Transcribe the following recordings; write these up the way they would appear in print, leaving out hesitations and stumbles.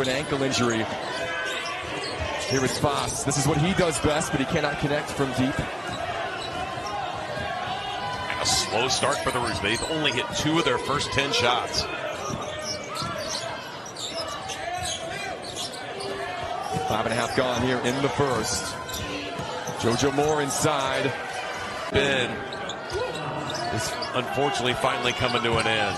an ankle injury. Here is Foss. This is what he does best, but he cannot connect from deep. And a slow start for the Roos. They've only hit 2 of their first 10 shots. 5.5 gone here in the first. Jojo Moore inside. Ben is unfortunately finally coming to an end.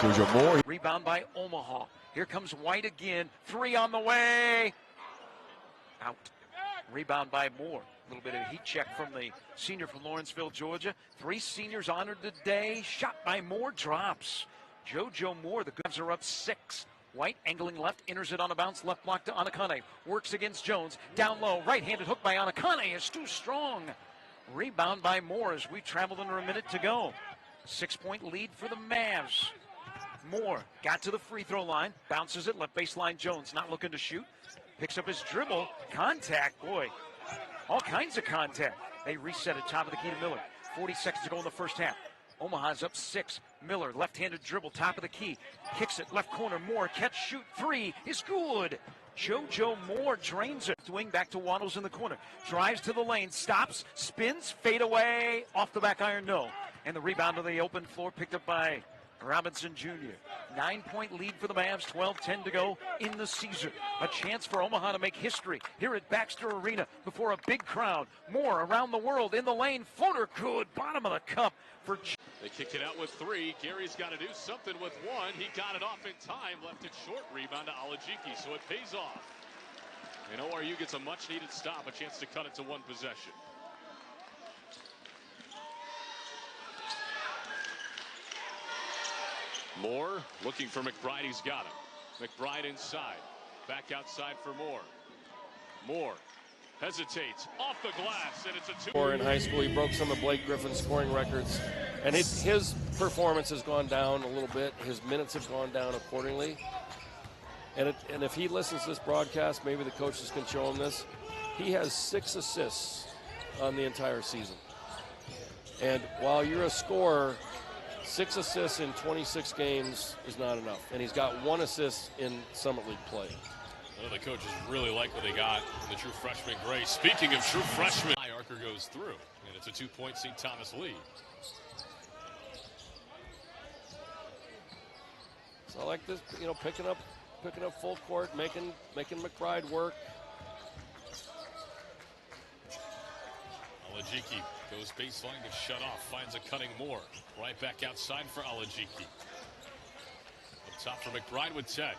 Jojo Moore. Rebound by Omaha. Here comes White again. 3 on the way. Out. Rebound by Moore. A little bit of a heat check from the senior from Lawrenceville, Georgia. 3 seniors honored today. Shot by Moore drops. Jojo Moore, the Cubs are up 6. White angling left, enters it on a bounce, left block to Anakane. Works against Jones. Down low, right-handed hook by Anakane is too strong. Rebound by Moore as we traveled under a minute to go. 6-point lead for the Mavs. Moore got to the free throw line, bounces it, left baseline. Jones not looking to shoot. Picks up his dribble. Contact, boy. All kinds of contact. They reset at top of the key to Miller. 40 seconds to go in the first half. Omaha's up 6. Miller, left-handed dribble, top of the key. Kicks it, left corner. Moore, catch, shoot, 3 is good. Jojo Moore drains it. Wing back to Waddles in the corner. Drives to the lane, stops, spins, fade away. Off the back iron, no. And the rebound on the open floor picked up by Robinson Jr. 9-point lead for the Mavs, 12-10 to go in the Caesar. A chance for Omaha to make history here at Baxter Arena before a big crowd. Moore around the world in the lane. Floater good. Bottom of the cup for... They kicked it out with 3. Gary's got to do something with 1. He got it off in time. Left it short. Rebound to Alajiki, so it pays off. And ORU gets a much-needed stop. A chance to cut it to 1 possession. Moore looking for McBride. He's got him. McBride inside. Back outside for Moore. Moore hesitates off the glass, and it's a 2. In high school, he broke some of Blake Griffin's scoring records, and his performance has gone down a little bit. His minutes have gone down accordingly. And if he listens to this broadcast, maybe the coaches can show him this. He has 6 assists on the entire season. And while you're a scorer, 6 assists in 26 games is not enough. And he's got 1 assist in Summit League play. I know the coaches really like what they got in the true freshman Gray. Speaking of true freshmen, Archer goes through, and it's a 2-point St. Thomas lead. So I like this, picking up full court, making McBride work. Alajiki goes baseline, gets shut off, finds a cutting Moore. Right back outside for Alajiki. Up top for McBride with 10.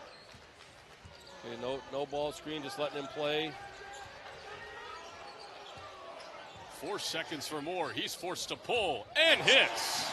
Okay, no ball screen, just letting him play. 4 seconds for Moore. He's forced to pull and hits.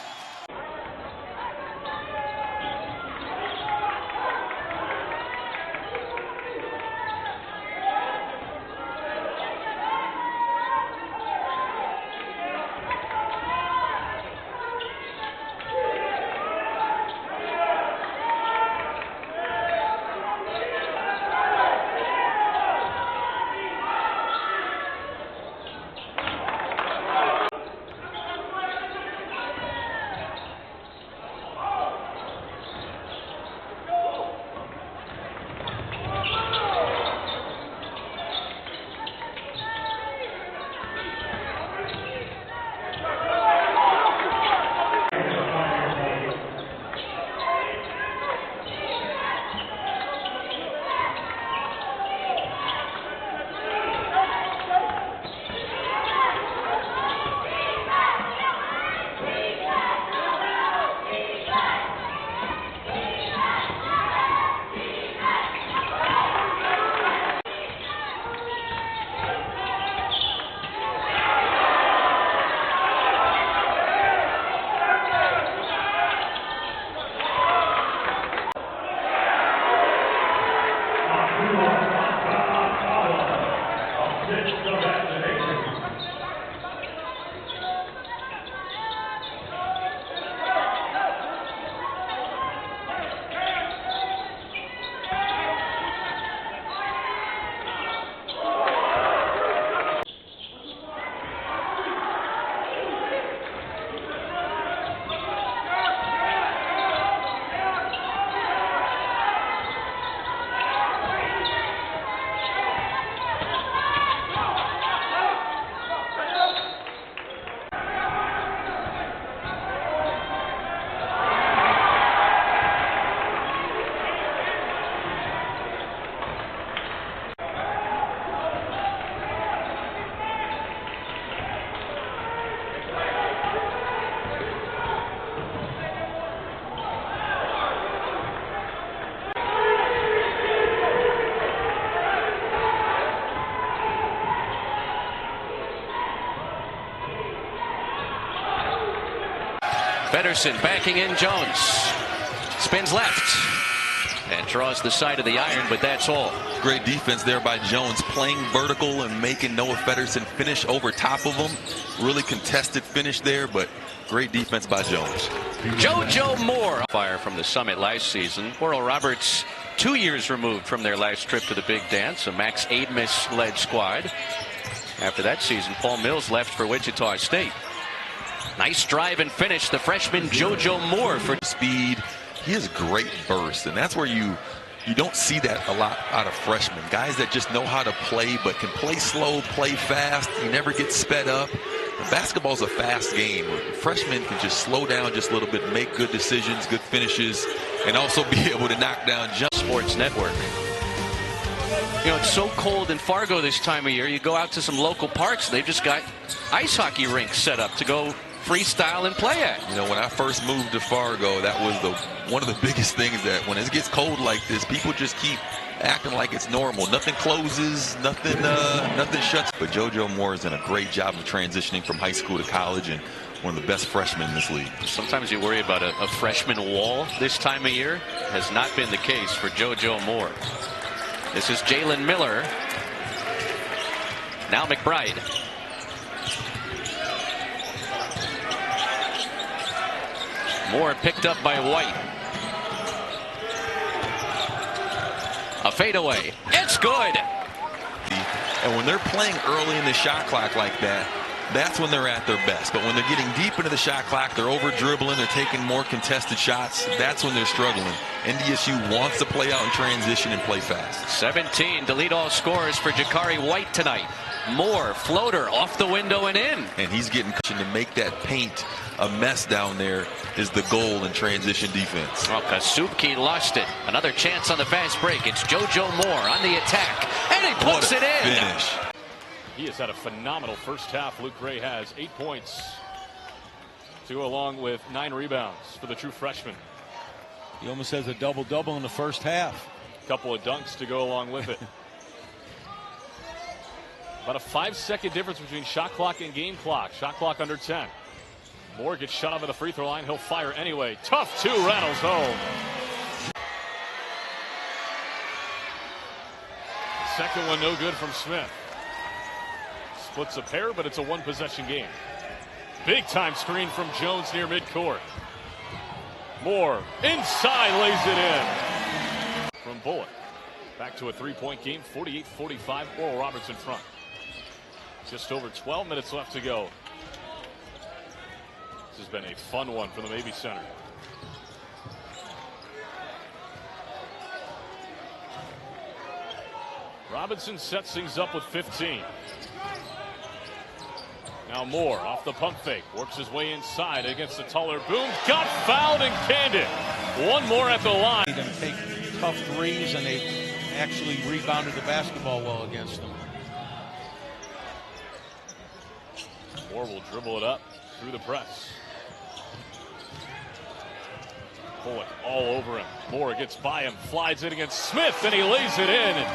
Pedersen backing in Jones. Spins left and draws the side of the iron, but that's all. Great defense there by Jones, playing vertical and making Noah Pedersen finish over top of him. Really contested finish there, but great defense by Jones. Jojo Moore. Fire from the summit last season. Oral Roberts 2 years removed from their last trip to the big dance, a Max Aidmas-led squad. After that season, Paul Mills left for Wichita State. Nice drive and finish. The freshman Jojo Moore for speed. He has great burst, and that's where you don't see that a lot out of freshmen. Guys that just know how to play, but can play slow, play fast. He never gets sped up. Basketball's a fast game. Freshmen can just slow down just a little bit, make good decisions, good finishes, and also be able to knock down jump. Sports Network. You know, it's so cold in Fargo this time of year. You go out to some local parks, they've just got ice hockey rinks set up to go freestyle and play at. You know, when I first moved to Fargo, that was one of the biggest things, that when it gets cold like this, people just keep acting like it's normal. Nothing closes, nothing shuts. But Jojo Moore has done a great job of transitioning from high school to college, and one of the best freshmen in this league. Sometimes you worry about a freshman wall this time of year. Has not been the case for Jojo Moore. This is Jalen Miller. Now McBride. Moore picked up by White. A fadeaway. It's good. And when they're playing early in the shot clock like that, that's when they're at their best. But when they're getting deep into the shot clock, they're over dribbling, they're taking more contested shots, that's when they're struggling. NDSU wants to play out in transition and play fast. 17 to lead all scorers for Jakari White tonight. Moore, floater off the window and in. And he's getting to make that paint a mess down there is the goal in transition defense. Well, Kasubki lost it. Another chance on the fast break. It's Jojo Moore on the attack, and he puts it in. Finish. He has had a phenomenal first half. Luke Gray has 8 points to go along with 9 rebounds for the true freshman. He almost has a double-double in the first half. A couple of dunks to go along with it. About a 5-second difference between shot clock and game clock. Shot clock under 10. Moore gets shut off at the free throw line. He'll fire anyway. Tough two, rattles home. The second one no good from Smith. Splits a pair, but it's a one-possession game. Big time screen from Jones near midcourt. Moore inside, lays it in. From Bullock. Back to a three-point game, 48-45. Oral Roberts in front. Just over 12 minutes left to go. This has been a fun one for the Mabee Center. Robinson sets things up with 15. Now Moore off the pump fake, works his way inside against the taller Boone. Got fouled and canned it. One more at the line. They take tough threes, and they actually rebounded the basketball well against them. Moore will dribble it up through the press. Bullock all over him. Moore gets by him, flies it against Smith, and he lays it in.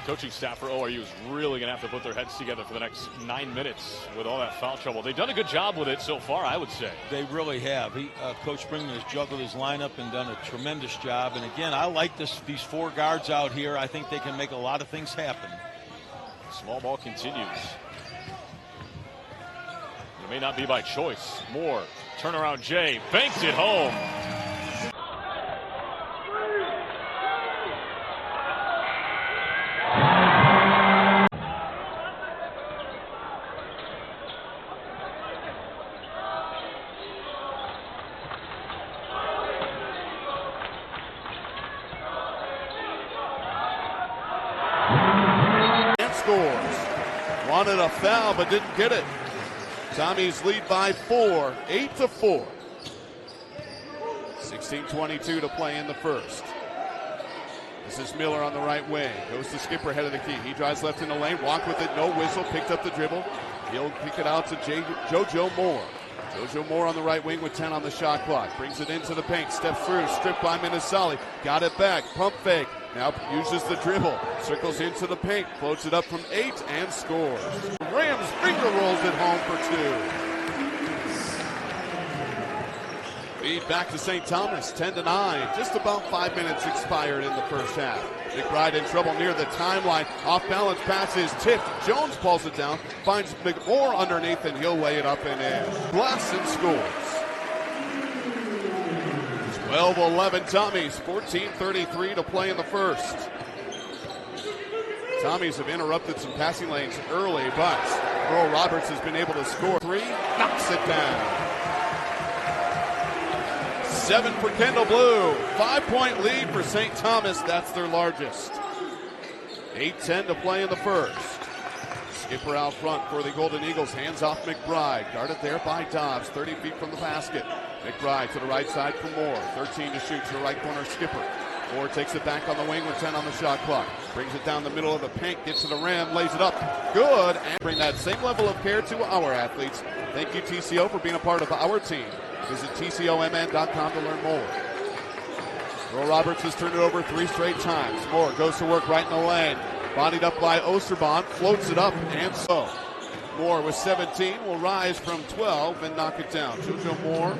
Coaching staff for ORU is really going to have to put their heads together for the next 9 minutes with all that foul trouble. They've done a good job with it so far, I would say. They really have. Coach Springman has juggled his lineup and done a tremendous job. And again, I like these 4 guards out here. I think they can make a lot of things happen. Small ball continues. It may not be by choice. Moore, turnaround Jay, banked it home. Scores. Wanted a foul but didn't get it. Tommies lead by 4, 8-4. 16:22 to play in the first. This is Miller on the right wing. Goes to Skipper, head of the key. He drives left in the lane, walked with it, no whistle, picked up the dribble. He'll kick it out to Jojo Moore. Jojo Moore on the right wing with 10 on the shot clock. Brings it into the paint, steps through, stripped by Minnesali. Got it back, pump fake. Now uses the dribble, circles into the paint, floats it up from 8 and scores. Rams finger rolls it home for 2. Lead back to St. Thomas, 10-9. Just about 5 minutes expired in the first half. McBride in trouble near the timeline. Off balance pass is tipped. Jones pulls it down, finds McMoore underneath, and he'll lay it up and in. Glass and scores. 12-11 Tommies, 14:33 to play in the first. Tommies have interrupted some passing lanes early, but Earl Roberts has been able to score 3, knocks it down. 7 for Kendall Blue, 5-point lead for St. Thomas, that's their largest. 8:10 to play in the first. Skipper out front for the Golden Eagles, hands off McBride, guarded there by Dobbs, 30 feet from the basket. McBride to the right side for Moore. 13 to shoot to the right corner, Skipper. Moore takes it back on the wing with 10 on the shot clock. Brings it down the middle of the paint, gets to the rim, lays it up. Good, and bring that same level of care to our athletes. Thank you, TCO, for being a part of our team. Visit TCOMN.com to learn more. Earl Roberts has turned it over 3 straight times. Moore goes to work right in the lane. Bodied up by Osterbond, floats it up, and so. Moore with 17 will rise from 12 and knock it down. Jojo Moore.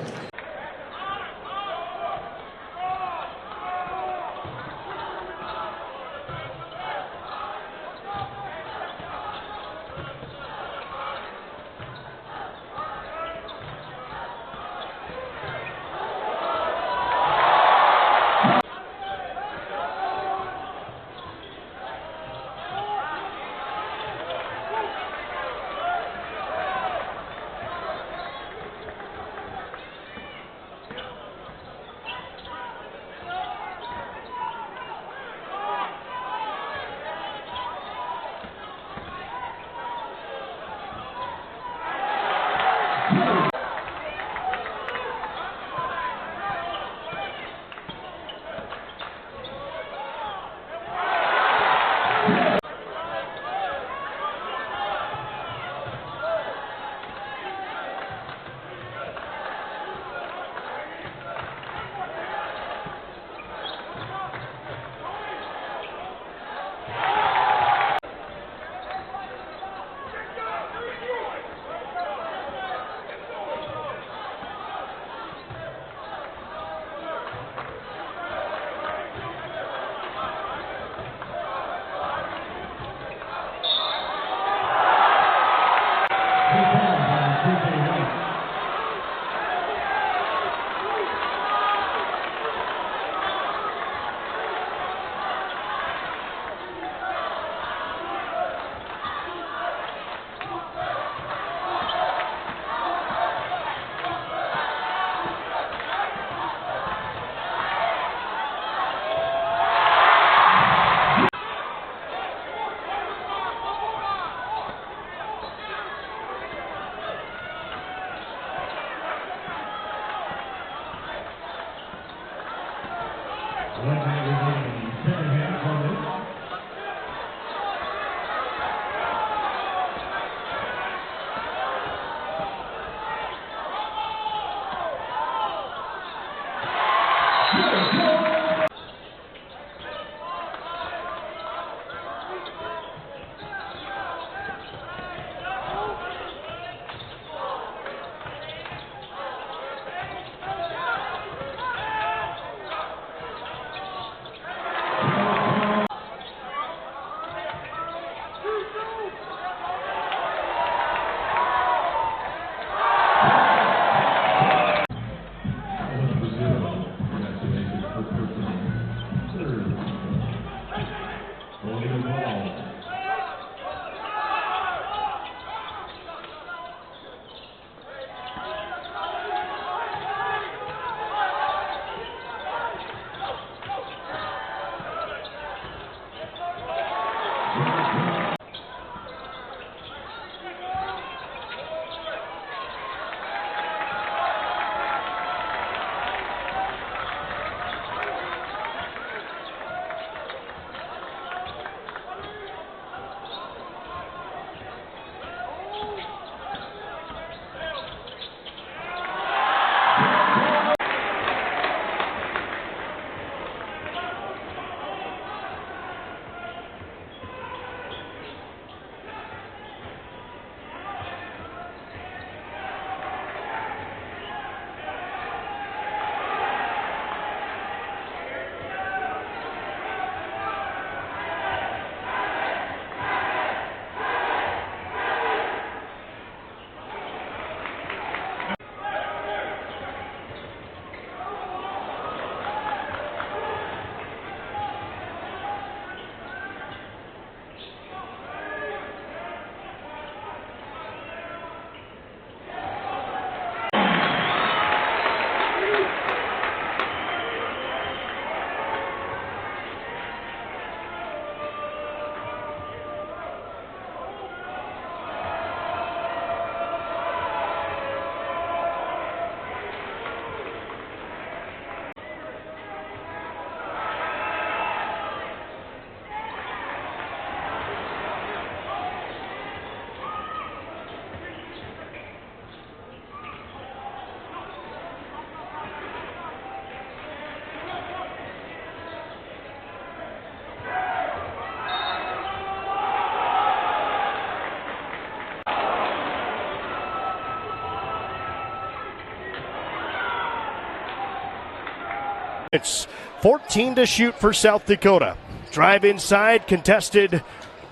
It's 14 to shoot for South Dakota. Drive inside, contested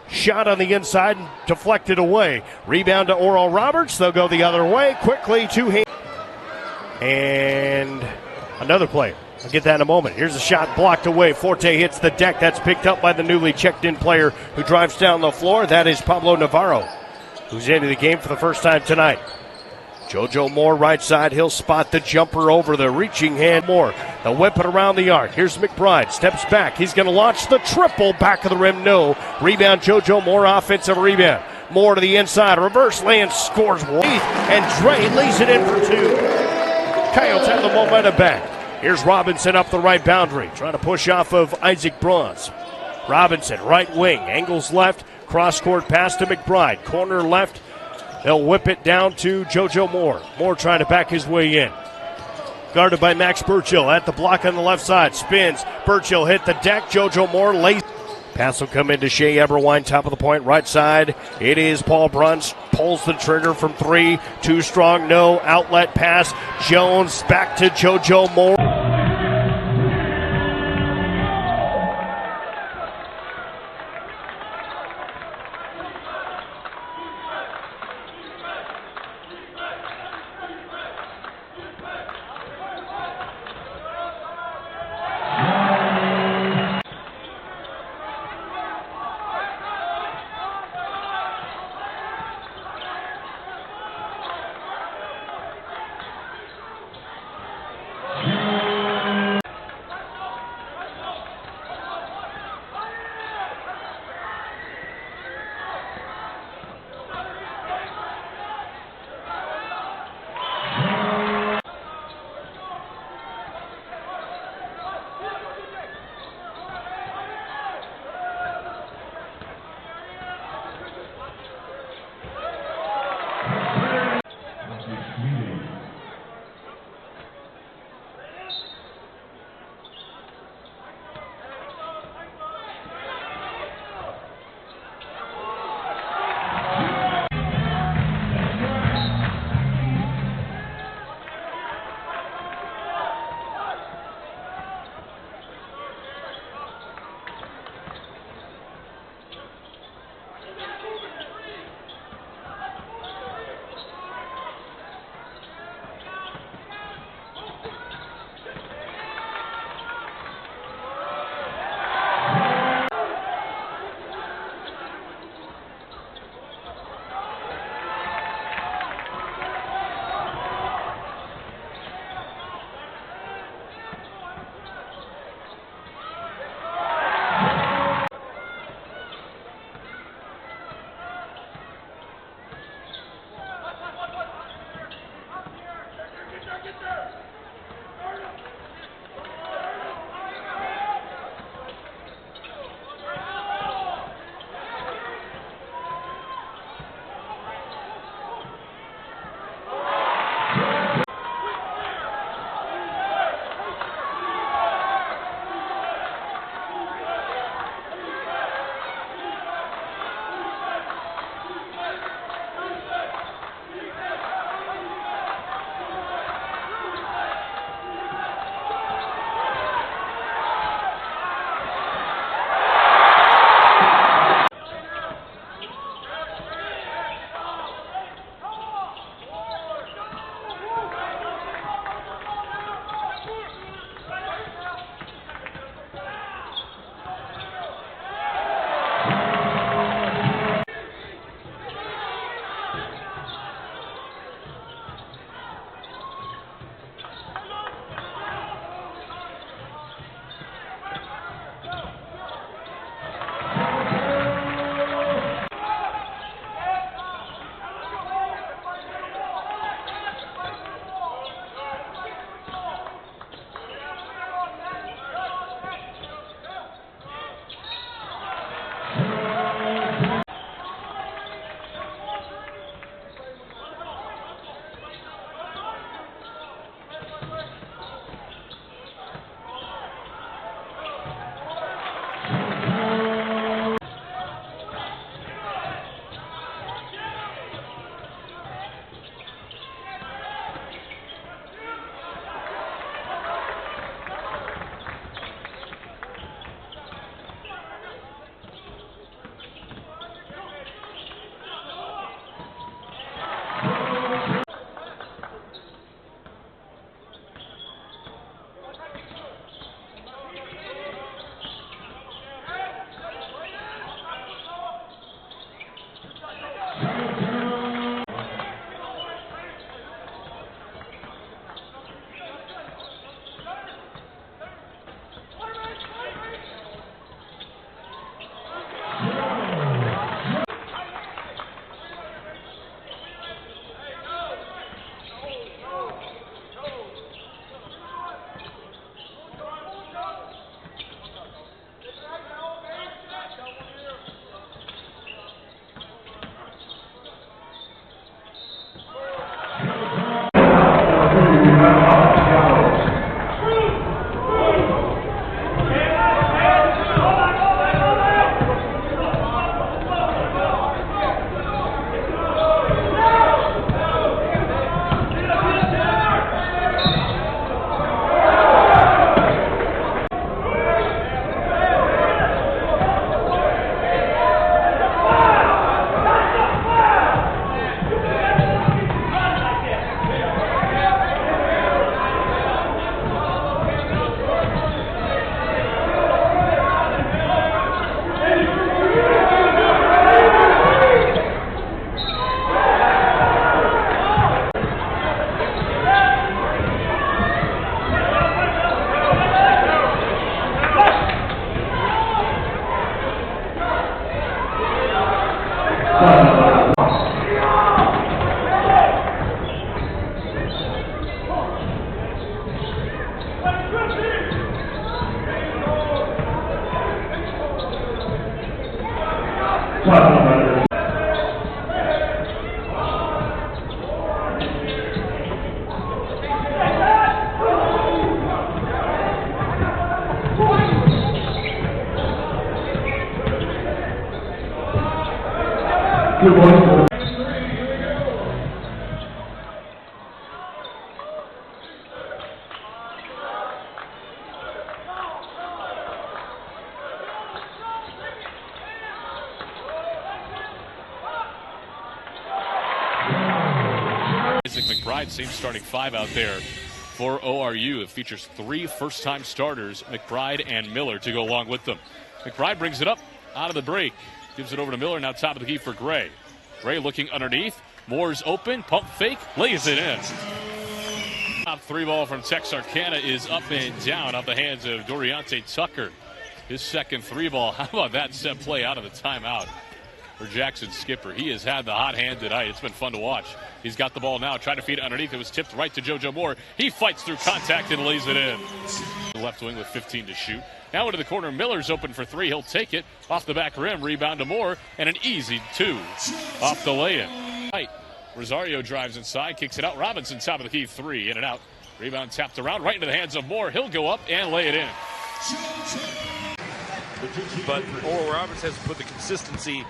shot on the inside and deflected away. Rebound to Oral Roberts. They'll go the other way quickly. Two-hand. And another player. I'll get that in a moment. Here's a shot blocked away. Forte hits the deck. That's picked up by the newly checked-in player who drives down the floor. That is Pablo Navarro, who's into the game for the first time tonight. Jojo Moore right side. He'll spot the jumper over the reaching hand. Moore, they'll whip it around the arc. Here's McBride. Steps back. He's going to launch the triple. Back of the rim. No. Rebound Jojo Moore. Offensive rebound. Moore to the inside. Reverse land. Scores one. And Dre lays it in for two. Coyotes have the momentum back. Here's Robinson up the right boundary. Trying to push off of Isaac Bronze. Robinson, right wing. Angles left. Cross-court pass to McBride. Corner left. They'll whip it down to Jojo Moore. Moore trying to back his way in. Guarded by Max Burchill at the block on the left side. Spins. Burchill hit the deck. Jojo Moore lays. Pass will come into Shea Eberwine, top of the point, right side. It is Paul Bruns. Pulls the trigger from three. Too strong, no. Outlet pass. Jones back to Jojo Moore. McBride, same starting five out there for ORU. It features three first-time starters, McBride and Miller, to go along with them. McBride brings it up out of the break. Gives it over to Miller, now top of the key for Gray. Gray looking underneath. Moore's open, pump fake, lays it in. Top three ball from Texarkana is up and down off the hands of Doriante Tucker. His second three ball. How about that set play out of the timeout for Jackson Skipper? He has had the hot hand tonight. It's been fun to watch. He's got the ball now, trying to feed it underneath. It was tipped right to Jojo Moore. He fights through contact and lays it in. Left wing with 15 to shoot. Now into the corner. Miller's open for three. He'll take it off the back rim. Rebound to Moore, and an easy two off the lay-in. Right. Rosario drives inside, kicks it out. Robinson top of the key, three in and out. Rebound tapped around right into the hands of Moore. He'll go up and lay it in. But Oral Roberts hasn't put the consistency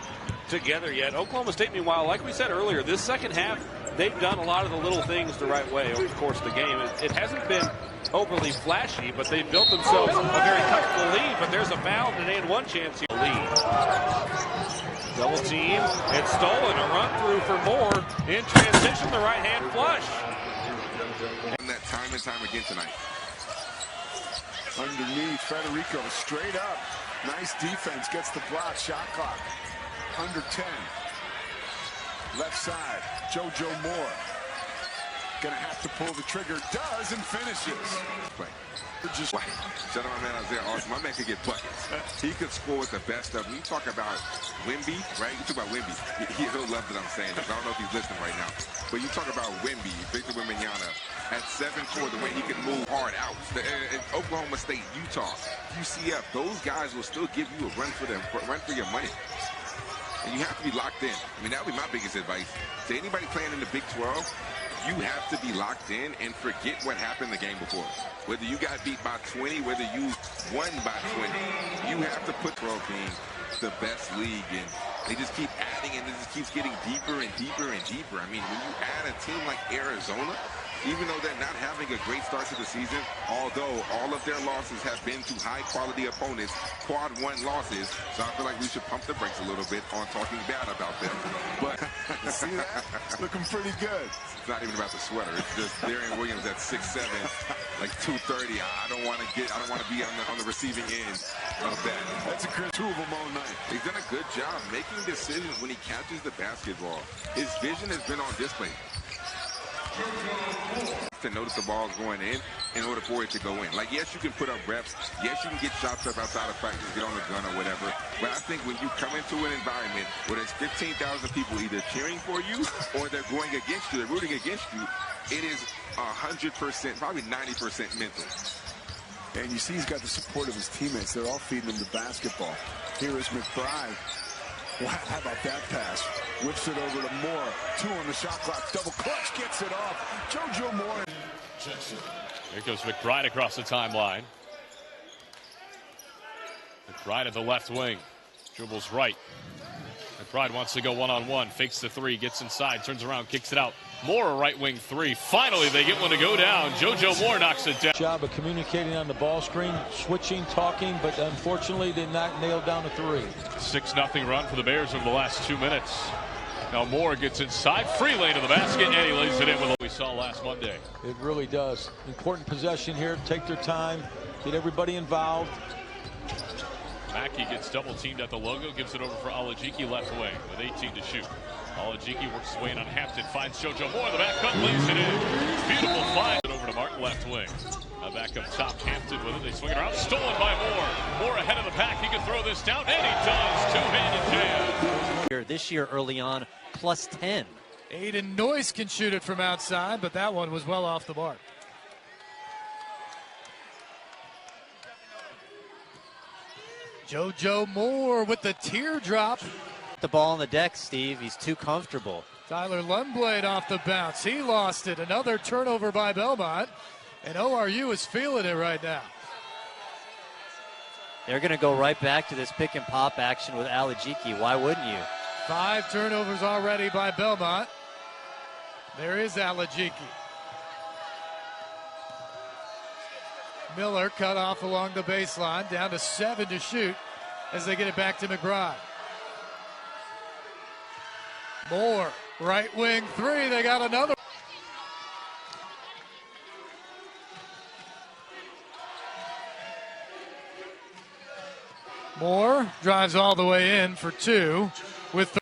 together yet. Oklahoma State, meanwhile, like we said earlier, this second half, they've done a lot of the little things the right way over the course of the game. It hasn't been overly flashy, but they've built themselves a very comfortable lead. But there's a foul and they had one chance here. Lead. Double team. It's stolen. A run through for Moore. In transition, the right hand flush. And that time and time again tonight. Underneath, Federico straight up. Nice defense, gets the block, shot clock. Under 10. Left side, Jojo Moore. Gonna have to pull the trigger, does, and finishes. Play. Just like, shout out my man Isaiah Austin. My man could get buckets. He could score with the best of them. You talk about Wemby, right? You talk about Wemby. He'll love that I'm saying this. I don't know if he's listening right now. But you talk about Wemby, Victor Wembanyama, at 7'4", the way he can move hard out. Oklahoma State, Utah, UCF, those guys will still give you a run for your money. And you have to be locked in. I mean, that would be my biggest advice. To anybody playing in the Big 12, you have to be locked in and forget what happened the game before. Whether you got beat by 20, whether you won by 20, you have to put pro being the best league, and they just keep adding, and it just keeps getting deeper and deeper and deeper. I mean, when you add a team like Arizona, even though they're not having a great start to the season, although all of their losses have been to high-quality opponents, quad one losses, so I feel like we should pump the brakes a little bit on talking bad about them. But see that? Looking pretty good. It's not even about the sweater. It's just Darian Williams at 6'7", like 230. I don't want to be on the receiving end of that. That's a good two of them all night. He's done a good job making decisions when he catches the basketball. His vision has been on display. To notice the ball's going in order for it to go in. Like, yes, you can put up reps. Yes, you can get shots up outside of practice, get on the gun or whatever. But I think when you come into an environment where there's 15,000 people either cheering for you or they're going against you, they're rooting against you, it is 100%, probably 90% mental. And you see he's got the support of his teammates. They're all feeding him the basketball. Here is McBride. Wow, how about that pass? Whips it over to Moore. 2 on the shot clock. Double clutch, gets it off. Jojo Moore. Here goes McBride across the timeline. McBride at the left wing. Dribbles right. McBride wants to go one-on-one. Fakes the three. Gets inside. Turns around. Kicks it out. Moore, a right wing three. Finally, they get one to go down. Jojo Moore knocks it down. Job of communicating on the ball screen, switching, talking, but unfortunately did not nail down a three. 6-0 run for the Bears over the last 2 minutes. Now Moore gets inside, free lane to the basket, and he lays it in with what we saw last Monday. It really does. Important possession here. Take their time, get everybody involved. Mackey gets double teamed at the logo, gives it over for Alajiki left wing with 18 to shoot. Alajiki works his way in on Hampton, finds Jojo Moore, the back cut, lays it in. Beautiful find. Over to Martin left wing. Back up top, Hampton with it. They swing it around, stolen by Moore. Moore ahead of the pack. He can throw this down, and he does. Two-handed jam. This year early on, plus 10. Aiden Noyce can shoot it from outside, but that one was well off the mark. Jojo Moore with the teardrop. The ball on the deck, Steve. He's too comfortable. Tyler Lundblade off the bounce. He lost it. Another turnover by Belmont. And ORU is feeling it right now. They're going to go right back to this pick and pop action with Alajiki. Why wouldn't you? 5 turnovers already by Belmont. There is Alajiki. Miller cut off along the baseline, down to 7 to shoot as they get it back to McBride. Moore, right wing 3, they got another. Moore drives all the way in for 2 with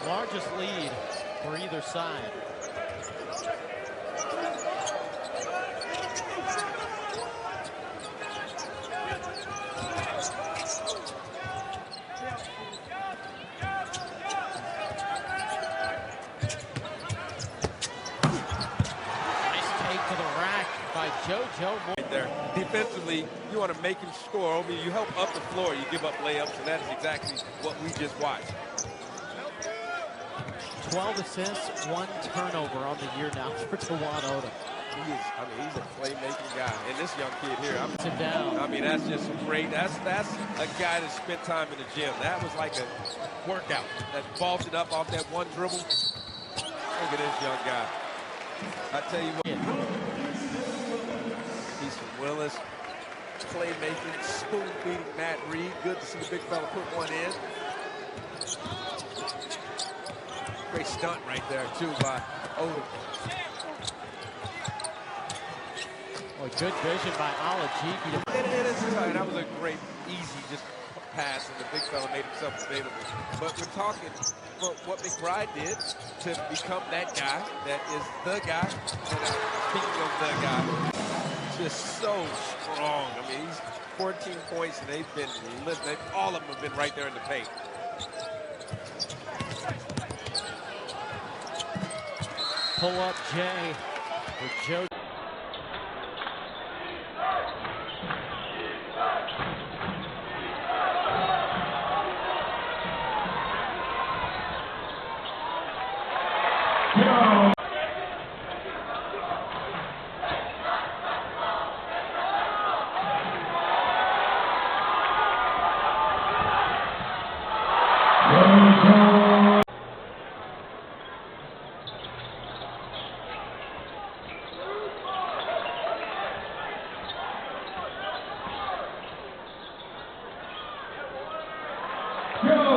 largest lead for either side. Jojo right there. Defensively, you want to make him score. I mean, you help up the floor, you give up layups, and that's exactly what we just watched. 12 assists, 1 turnover on the year now for Tawan Odom. He's a playmaking guy. And this young kid here, Sit down. I mean, that's just great. That's a guy that spent time in the gym. That was like a workout. That vaults it up off that one dribble. Look at this young guy. I tell you what. He's from Willis. Playmaking, spoon-feeding Matt Reed. Good to see the big fella put one in. Great stunt right there, too, by Odom. Boy, good vision by Alajiki. That was a great, easy, just pass, and the big fella made himself available. But we're talking about what McBride did to become that guy that is the guy. And speaking of the guy, just so strong. I mean, he's 14 points, and they've been living. All of them have been right there in the paint. Pull up Jay for Jojo. Jojo.